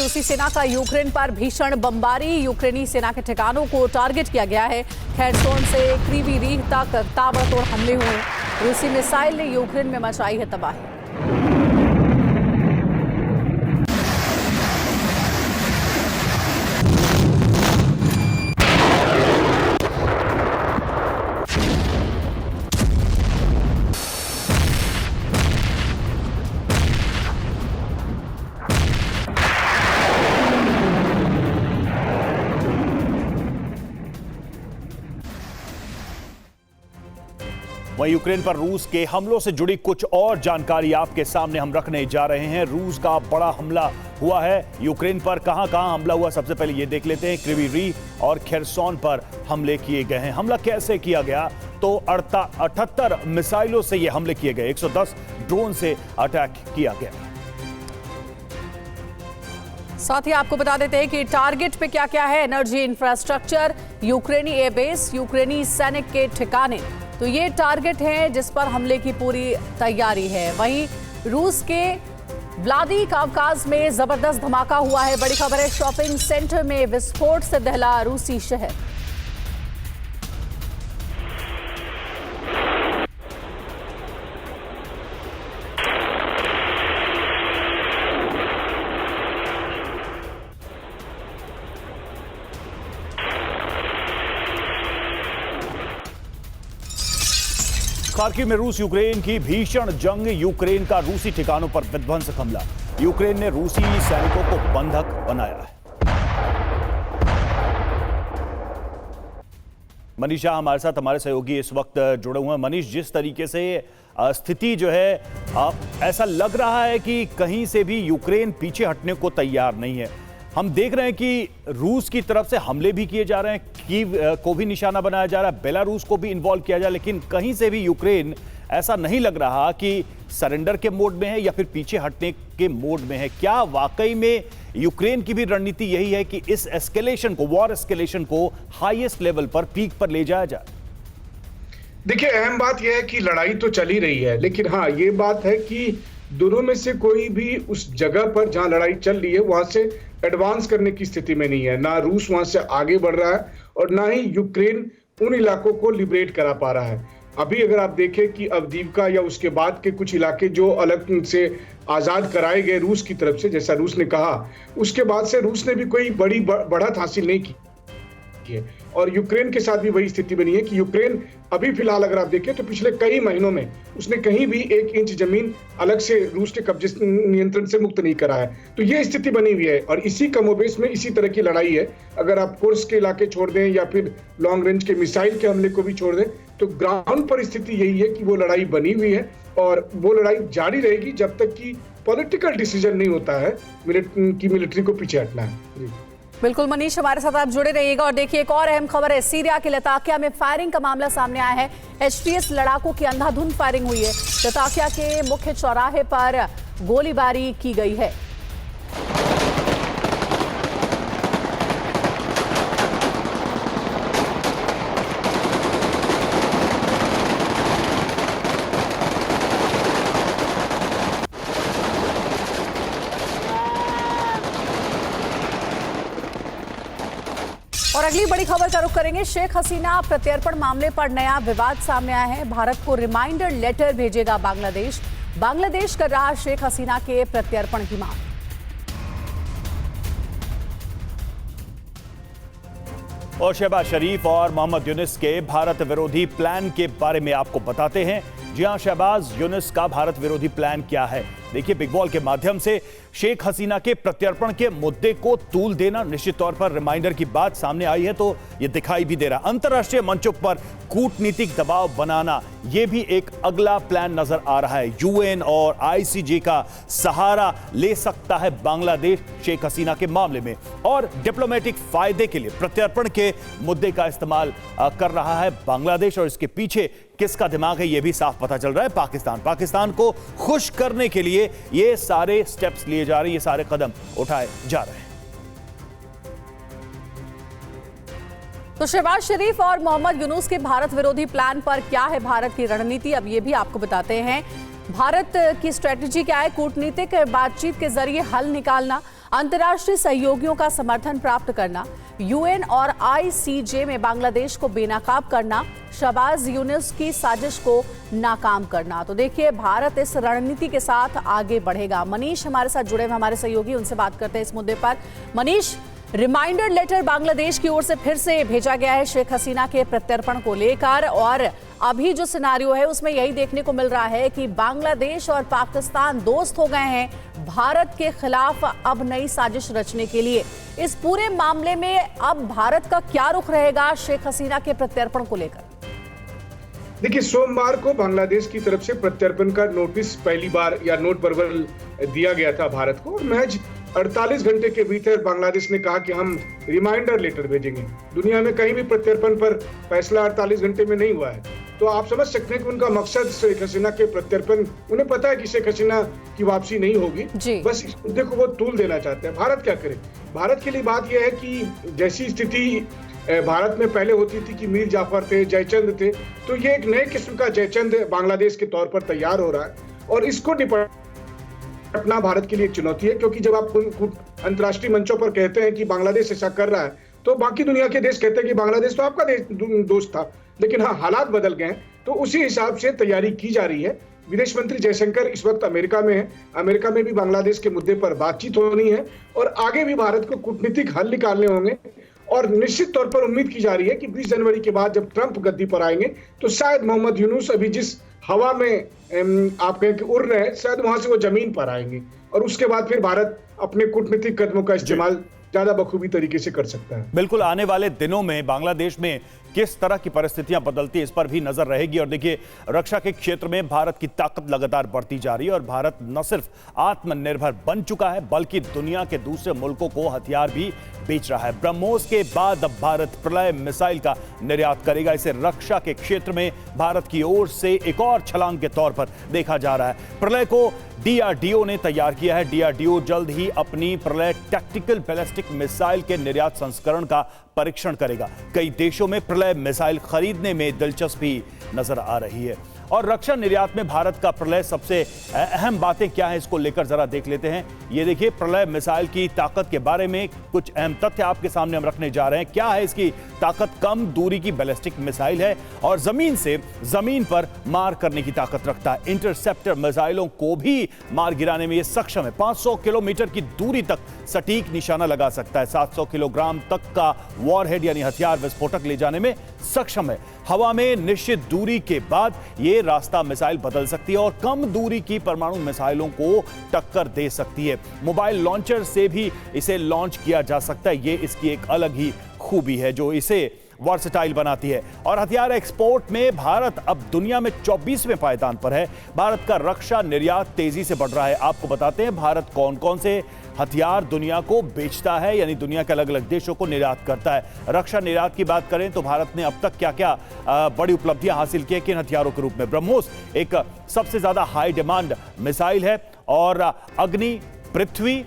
रूसी सेना का यूक्रेन पर भीषण बमबारी। यूक्रेनी सेना के ठिकानों को टारगेट किया गया है। खेरसोन से क्रीवी रीह तक ताबड़तोड़ हमले हुए। रूसी मिसाइल ने यूक्रेन में मचाई है तबाही। वहीं यूक्रेन पर रूस के हमलों से जुड़ी कुछ और जानकारी आपके सामने हम रखने जा रहे हैं। रूस का बड़ा हमला हुआ है यूक्रेन पर। कहां हमला हुआ, सबसे पहले ये देख लेते हैं। क्रीवी रीह और खेरसोन पर हमले किए गए हैं। हमला कैसे किया गया, तो 78 मिसाइलों से ये हमले किए गए। 110 ड्रोन से अटैक किया गया। साथ ही आपको बता देते हैं कि टारगेट पे क्या क्या है। एनर्जी इंफ्रास्ट्रक्चर, यूक्रेनी एयरबेस, यूक्रेनी सैनिक के ठिकाने, तो ये टारगेट है जिस पर हमले की पूरी तैयारी है। वहीं रूस के व्लादिकावकाज में जबरदस्त धमाका हुआ है। बड़ी खबर है, शॉपिंग सेंटर में विस्फोट से दहला रूसी शहर। खार्किव में रूस यूक्रेन की भीषण जंग। यूक्रेन का रूसी ठिकानों पर विध्वंसक हमला। यूक्रेन ने रूसी सैनिकों को बंधक बनाया है। मनीषा हमारे साथ, हमारे सहयोगी इस वक्त जुड़े हुए हैं। मनीष, जिस तरीके से स्थिति जो है, ऐसा लग रहा है कि कहीं से भी यूक्रेन पीछे हटने को तैयार नहीं है। हम देख रहे हैं कि रूस की तरफ से हमले भी किए जा रहे हैं, कीव को भी निशाना बनाया जा रहा है, बेलारूस को भी इन्वॉल्व किया जा रहा है, लेकिन कहीं से भी यूक्रेन ऐसा नहीं लग रहा कि सरेंडर के मोड में है या फिर पीछे हटने के मोड में है। क्या वाकई में यूक्रेन की भी रणनीति यही है कि इस एस्केलेशन को, वॉर एस्केलेशन को हाईएस्ट लेवल पर, पीक पर ले जाया जाए? देखिए, अहम बात यह है कि लड़ाई तो चल ही रही है, लेकिन हाँ, ये बात है कि दोनों में से कोई भी उस जगह पर जहां लड़ाई चल रही है वहां से एडवांस करने की स्थिति में नहीं है। ना रूस वहां से आगे बढ़ रहा है और ना ही यूक्रेन उन इलाकों को लिबरेट करा पा रहा है। अभी अगर आप देखें कि अवदीवका या उसके बाद के कुछ इलाके जो अलग से आजाद कराए गए रूस की तरफ से, जैसा रूस ने कहा, उसके बाद से रूस ने भी कोई बड़ी बढ़त हासिल नहीं की है। और यूक्रेन के साथ भी वही स्थिति बनी है कि यूक्रेन अभी फिलहाल अगर आप देखें तो पिछले कई महीनों में उसने कहीं भी 1 इंच जमीन अलग से रूस के कब्जे नियंत्रण से मुक्त नहीं करा है। तो ये स्थिति बनी हुई है और इसी कमोबेश में इसी तरह की लड़ाई है। अगर आप कुर्स्क के इलाके छोड़ दें या फिर लॉन्ग रेंज के मिसाइल के हमले को भी छोड़ दें, तो ग्राउंड पर स्थिति यही है कि वो लड़ाई बनी हुई है और वो लड़ाई जारी रहेगी जब तक कि पॉलिटिकल डिसीजन नहीं होता है कि मिलिट्री को पीछे हटना है। बिल्कुल मनीष, हमारे साथ आप जुड़े रहिएगा। और देखिए, एक और अहम खबर है, सीरिया के लताकिया में फायरिंग का मामला सामने आया है। HTS लड़ाकों की अंधाधुंध फायरिंग हुई है। लताकिया के मुख्य चौराहे पर गोलीबारी की गई है। और अगली बड़ी खबर का रुख करेंगे। शेख हसीना प्रत्यर्पण मामले पर नया विवाद सामने आया है। भारत को रिमाइंडर लेटर भेजेगा बांग्लादेश। बांग्लादेश कर रहा शेख हसीना के प्रत्यर्पण की मांग। और शहबाज शरीफ और मोहम्मद यूनुस के भारत विरोधी प्लान के बारे में आपको बताते हैं। जी हां, शहबाज यूनुस का भारत विरोधी प्लान क्या है? देखिए, बिग बॉल के माध्यम से शेख हसीना के प्रत्यर्पण के मुद्दे को तूल देना, निश्चित तौर पर रिमाइंडर की बात सामने आई है तो यह दिखाई भी दे रहा। अंतर्राष्ट्रीय मंचों पर कूटनीतिक दबाव बनाना, यह भी एक अगला प्लान नजर आ रहा है। यूएन और ICJ का सहारा ले सकता है बांग्लादेश शेख हसीना के मामले में, और डिप्लोमेटिक फायदे के लिए प्रत्यर्पण के मुद्दे का इस्तेमाल कर रहा है बांग्लादेश। और इसके पीछे किसका दिमाग है, यह भी साफ पता चल रहा है। पाकिस्तान को खुश करने के लिए ये सारे स्टेप्स लिए जा रहे हैं, ये सारे कदम उठाए जा रहे हैं। तो शहबाज शरीफ और मोहम्मद यूनुस के भारत विरोधी प्लान पर क्या है भारत की रणनीति, अब ये भी आपको बताते हैं। भारत की स्ट्रेटजी क्या है? कूटनीतिक बातचीत के जरिए हल निकालना, अंतर्राष्ट्रीय सहयोगियों का समर्थन प्राप्त करना, यूएन और आईसीजे में बांग्लादेश को बेनकाब करना, शहबाज यूनुस की साजिश को नाकाम करना। तो देखिए, भारत इस रणनीति के साथ आगे बढ़ेगा। मनीष हमारे साथ जुड़े हुए हमारे सहयोगी, उनसे बात करते हैं इस मुद्दे पर। मनीष, रिमाइंडर लेटर बांग्लादेश की ओर से फिर से भेजा गया है शेख हसीना के प्रत्यर्पण को लेकर, और अभी जो सिनारियो है उसमें यही देखने को मिल रहा है कि बांग्लादेश और पाकिस्तान दोस्त हो गए हैं भारत के खिलाफ अब नई साजिश रचने के लिए। इस पूरे मामले में अब भारत का क्या रुख रहेगा शेख हसीना के प्रत्यर्पण को लेकर? देखिए, सोमवार को बांग्लादेश की तरफ से प्रत्यर्पण का नोटिस पहली बार या नोट बरवल दिया गया था भारत को, और महज 48 घंटे के भीतर बांग्लादेश ने कहा कि हम रिमाइंडर लेटर भेजेंगे। दुनिया में कहीं भी प्रत्यर्पण पर फैसला 48 घंटे में नहीं हुआ है, तो आप समझ सकते हैं कि उनका मकसद शेख हसीना के प्रत्यर्पण, उन्हें पता है कि शेख हसीना की वापसी नहीं होगी, बस इस मुद्दे को वो तूल देना चाहते हैं। भारत क्या करे? भारत के लिए बात यह है कि जैसी स्थिति भारत में पहले होती थी कि मीर जाफर थे, जयचंद थे, तो ये एक नए किस्म का जयचंद बांग्लादेश के तौर पर तैयार हो रहा है, और इसको निपटना भारत के लिए एक चुनौती है। क्योंकि जब आप अंतर्राष्ट्रीय मंचों पर कहते हैं कि बांग्लादेश ऐसा कर रहा है, तो बाकी दुनिया के देश कहते हैं कि बांग्लादेश तो आपका दोस्त था, लेकिन हाँ, हालात बदल गए हैं, तो उसी हिसाब से तैयारी की जा रही है। विदेश मंत्री जयशंकर इस वक्त अमेरिका में है, अमेरिका में भी बांग्लादेश के मुद्दे पर बातचीत होनी है, और आगे भी भारत को कूटनीतिक हल निकालने होंगे। और निश्चित तौर पर उम्मीद की जा रही है कि 20 जनवरी के बाद जब ट्रंप गद्दी पर आएंगे, तो शायद मोहम्मद यूनुस अभी जिस हवा में आप कहें कि उड़ रहे हैं, शायद वहां से वो जमीन पर आएंगे, और उसके बाद फिर भारत अपने कूटनीतिक कदमों का इस्तेमाल ज्यादा बखूबी तरीके से कर सकता है। बिल्कुल, आने वाले दिनों में बांग्लादेश में किस तरह की परिस्थितियां बदलती है, इस पर भी नजर रहेगी। और देखिए, रक्षा के क्षेत्र में भारत की ताकत लगातार बढ़ती जा रही है, और भारत न सिर्फ आत्मनिर्भर बन चुका है, बल्कि दुनिया के दूसरे मुल्कों को हथियार भी बेच रहा है। ब्रह्मोस के बाद अब भारत प्रलय मिसाइल का निर्यात करेगा। इसे रक्षा के क्षेत्र में भारत की ओर से एक और छलांग के तौर पर देखा जा रहा है। प्रलय को डीआरडीओ ने तैयार किया है। डीआरडीओ जल्द ही अपनी प्रलय टैक्टिकल बैलिस्टिक मिसाइल के निर्यात संस्करण का परीक्षण करेगा। कई देशों में प्रलय मिसाइल खरीदने में दिलचस्पी नजर आ रही है। और रक्षा निर्यात में भारत का प्रलय सबसे अहम बातें क्या है, इसको लेकर जरा देख लेते हैं। ये देखिए, प्रलय मिसाइल की ताकत के बारे में कुछ अहम तथ्य आपके सामने हम रखने जा रहे हैं। क्या है इसकी ताकत? कम दूरी की बैलिस्टिक मिसाइल है और जमीन से जमीन पर मार करने की ताकत रखता है। इंटरसेप्टर मिसाइलों को भी मार गिराने में यह सक्षम है। 500 किलोमीटर की दूरी तक सटीक निशाना लगा सकता है। 700 किलोग्राम तक का वॉरहेड यानी हथियार विस्फोटक ले जाने में सक्षम है। हवा में निश्चित दूरी के बाद यह रास्ता मिसाइल बदल सकती है और कम दूरी की परमाणु मिसाइलों को टक्कर दे सकती है। मोबाइल लॉन्चर से भी इसे लॉन्च किया जा सकता है। यह इसकी एक अलग ही खूबी है जो इसे वर्सेटाइल बनाती है। और हथियार एक्सपोर्ट में भारत अब दुनिया में 24वें पायदान पर है। भारत का रक्षा निर्यात तेजी से बढ़ रहा है। आपको बताते हैं भारत कौन कौन से हथियार दुनिया को बेचता है, यानी दुनिया के अलग अलग देशों को निर्यात करता है। रक्षा निर्यात की बात करें तो भारत ने अब तक क्या क्या बड़ी उपलब्धियां हासिल की है किन हथियारों के रूप में? ब्रह्मोस एक सबसे ज्यादा हाई डिमांड मिसाइल है, और अग्नि, पृथ्वी,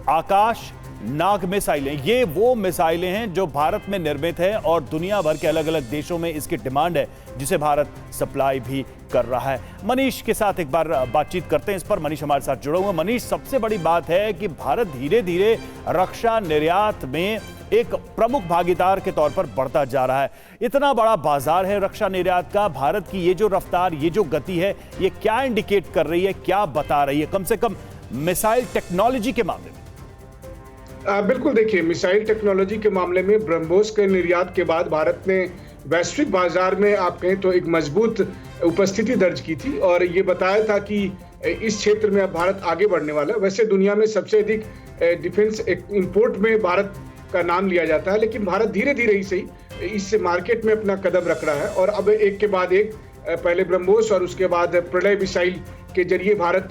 आकाश, नाग मिसाइलें, ये वो मिसाइलें हैं जो भारत में निर्मित है और दुनिया भर के अलग अलग देशों में इसकी डिमांड है, जिसे भारत सप्लाई भी कर रहा है। मनीष के साथ एक बार बातचीत करते हैं इस पर। मनीष हमारे साथ जुड़े हुए हैं। मनीष, सबसे बड़ी बात है कि भारत धीरे धीरे रक्षा निर्यात में एक प्रमुख भागीदार के तौर पर बढ़ता जा रहा है। इतना बड़ा बाजार है रक्षा निर्यात का। भारत की ये जो रफ्तार, ये जो गति है, ये क्या इंडिकेट कर रही है, क्या बता रही है, कम से कम मिसाइल टेक्नोलॉजी के मामले में? बिल्कुल, देखिए, मिसाइल टेक्नोलॉजी के मामले में ब्रह्मोस के निर्यात के बाद भारत ने वैश्विक बाजार में आप कहें तो एक मजबूत उपस्थिति दर्ज की थी, और ये बताया था कि इस क्षेत्र में अब भारत आगे बढ़ने वाला है। वैसे दुनिया में सबसे अधिक डिफेंस इंपोर्ट में भारत का नाम लिया जाता है, लेकिन भारत धीरे धीरे ही सही इस मार्केट में अपना कदम रख रहा है, और अब एक के बाद एक, पहले ब्रह्मोस और उसके बाद प्रलय मिसाइल के जरिए भारत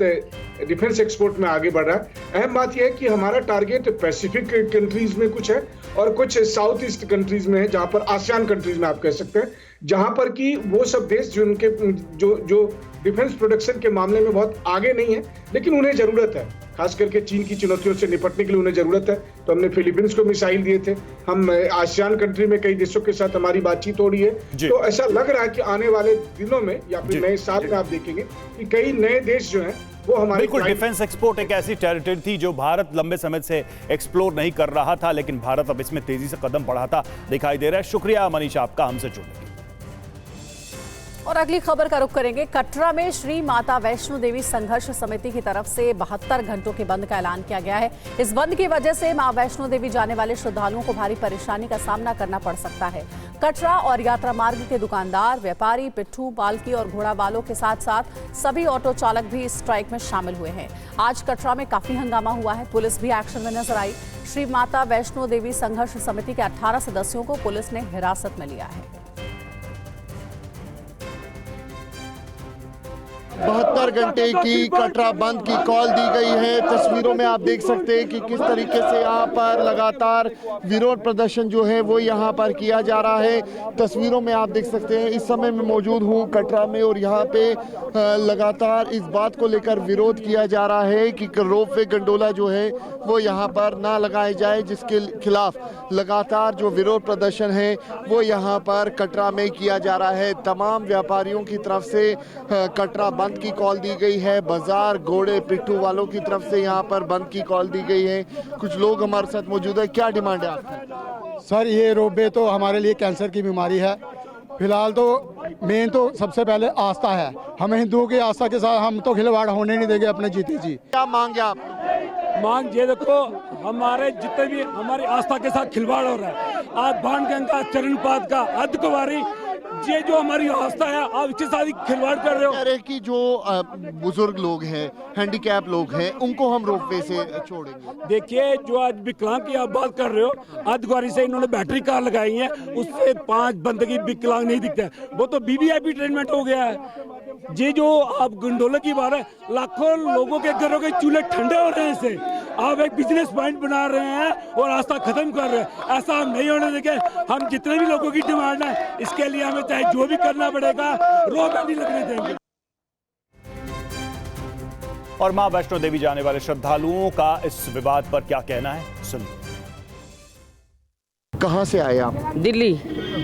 डिफेंस एक्सपोर्ट में आगे बढ़ रहा है। अहम बात यह है कि हमारा टारगेट पैसिफिक कंट्रीज में कुछ है और कुछ साउथ ईस्ट कंट्रीज में है, जहां पर आसियान कंट्रीज में आप कह सकते हैं, जहां पर कि वो सब देश जिनके जो डिफेंस प्रोडक्शन के मामले में बहुत आगे नहीं है, लेकिन उन्हें जरूरत है, खास करके चीन की चुनौतियों से निपटने के लिए उन्हें जरूरत है। तो हमने फिलीपींस को मिसाइल दिए थे, हम आसियान कंट्री में कई देशों के साथ हमारी बातचीत हो रही है। तो ऐसा लग रहा है कि आने वाले दिनों में या फिर नए साल में आप देखेंगे कि कई नए देश जो हैं वो हमारे बिल्कुल, डिफेंस एक्सपोर्ट एक ऐसी टेरिटरी थी जो भारत लंबे समय से एक्सप्लोर नहीं कर रहा था, लेकिन भारत अब इसमें तेजी से कदम बढ़ाता दिखाई दे रहा है। शुक्रिया मनीषा आपका हमसे जुड़ने के लिए। और अगली खबर का रुख करेंगे। कटरा में श्री माता वैष्णो देवी संघर्ष समिति की तरफ से 72 घंटों के बंद का ऐलान किया गया है। इस बंद की वजह से मां वैष्णो देवी जाने वाले श्रद्धालुओं को भारी परेशानी का सामना करना पड़ सकता है। कटरा और यात्रा मार्ग के दुकानदार, व्यापारी, पिट्ठू, पालकी और घोड़ा वालों के साथ साथ सभी ऑटो चालक भी इस स्ट्राइक में शामिल हुए हैं। आज कटरा में काफी हंगामा हुआ है। पुलिस भी एक्शन में नजर आई। श्री माता वैष्णो देवी संघर्ष समिति के 18 सदस्यों को पुलिस ने हिरासत में लिया है। 72 घंटे की कटरा बंद की कॉल दी गई है। तस्वीरों में आप देख सकते हैं कि किस तरीके से यहाँ पर लगातार विरोध प्रदर्शन जो है वो यहाँ पर किया जा रहा है। तस्वीरों में आप देख सकते हैं इस समय मैं मौजूद हूँ कटरा में और यहाँ पे लगातार इस बात को लेकर विरोध किया जा रहा है कि रोपवे गंडोला जो है वो यहाँ पर ना लगाए जाए, जिसके खिलाफ लगातार जो विरोध प्रदर्शन है वो यहाँ पर कटरा में किया जा रहा है। तमाम व्यापारियों की तरफ से कटरा बंद की कॉल दी गई है। बाजार, घोड़े, पिट्ठू वालों की तरफ से यहाँ पर बंद की कॉल दी गई है। कुछ लोग हमारे साथ मौजूद है। क्या डिमांड है आपकी? सर, ये रोपवे तो हमारे लिए कैंसर की बीमारी है। फिलहाल तो मेन तो सबसे पहले आस्था है। हमें हिंदुओं की आस्था के साथ हम तो खिलवाड़ होने नहीं देंगे अपने जीते जी। क्या मांगे आप? मांग ये देखो, हमारे जितने भी हमारी आस्था के साथ खिलवाड़ हो रहा है, आप भान गंगा, चरणपाद का, अर्धकुंवारी, ये जो हमारी आस्था है, आप इसके साथ ही खिलवाड़ कर रहे हो। कह रहे कि जो बुजुर्ग लोग हैं, हैंडीकैप लोग हैं, उनको हम रोपवे से छोड़ेंगे। देखिए, जो आज विकलांग की आप बात कर रहे हो, अर्धकुंवारी से इन्होंने बैटरी कार लगाई है, उससे 5 बंदगी विकलांग नहीं दिखता है। वो तो वीवीआईपी ट्रीटमेंट हो गया है। ये जो आप गंडोले की बात है, लाखों लोगों के घरों के चूल्हे ठंडे हो रहे हैं इससे। आप एक बिजनेस पॉइंट बना रहे हैं और आस्था खत्म कर रहे हैं। ऐसा हम नहीं होने देंगे। हम जितने भी लोगों की डिमांड है, इसके लिए हमें चाहे जो भी करना पड़ेगा, रोक नहीं लगने देंगे। और मां वैष्णो देवी जाने वाले श्रद्धालुओं का इस विवाद पर क्या कहना है, सुनिए। कहाँ से आए आप? दिल्ली।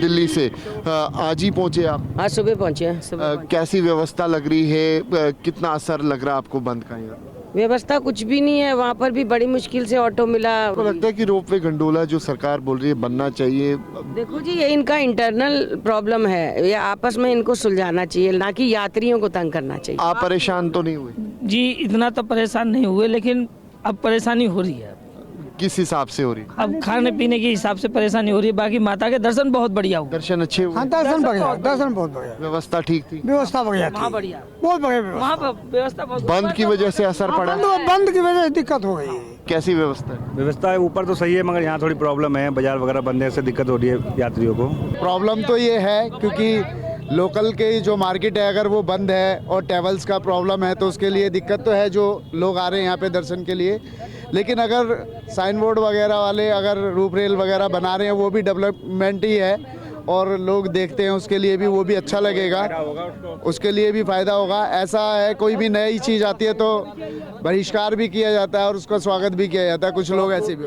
दिल्ली से आज ही पहुँचे आप? आज सुबह पहुँचे हैं। सुबह कैसी व्यवस्था लग रही है? कितना असर लग रहा है आपको बंद का? यहाँ व्यवस्था कुछ भी नहीं है। वहाँ पर भी बड़ी मुश्किल से ऑटो मिला। आपको लगता है कि रोपवे गंडोला जो सरकार बोल रही है बनना चाहिए? देखो जी, ये इनका इंटरनल प्रॉब्लम है। ये आपस में इनको सुलझाना चाहिए, ना कि यात्रियों को तंग करना चाहिए। आप परेशान तो नहीं हुए? जी, इतना तो परेशान नहीं हुए, लेकिन अब परेशानी हो रही है। किस हिसाब से हो रही है? अब खाने पीने के हिसाब से परेशानी हो रही है। बाकी माता के दर्शन बहुत बढ़िया हुए। दर्शन अच्छे हुए? हाँ, दर्शन बढ़िया, दर्शन बहुत बढ़िया। व्यवस्था ठीक थी? व्यवस्था बढ़िया, वहाँ बढ़िया, बहुत बढ़िया व्यवस्था। वहाँ पर व्यवस्था बहुत। बंद की वजह से असर पड़ा? बंद की वजह से दिक्कत हो गई है। कैसी व्यवस्था है? व्यवस्था ऊपर तो सही है, मगर यहाँ थोड़ी प्रॉब्लम है। बाजार वगैरह बंद है, से दिक्कत हो रही है यात्रियों को। प्रॉब्लम तो ये है क्योंकि लोकल के जो मार्केट है अगर वो बंद है और ट्रैवल्स का प्रॉब्लम है तो उसके लिए दिक्कत तो है, जो लोग आ रहे हैं यहाँ पे दर्शन के लिए। लेकिन अगर साइन बोर्ड वगैरह वाले अगर रूप रेल वगैरह बना रहे हैं, वो भी डेवलपमेंट ही है और लोग देखते हैं, उसके लिए भी वो भी अच्छा लगेगा, उसके लिए भी फ़ायदा होगा। ऐसा है, कोई भी नई चीज़ आती है तो बहिष्कार भी किया जाता है और उसका स्वागत भी किया जाता है। कुछ लोग ऐसे भी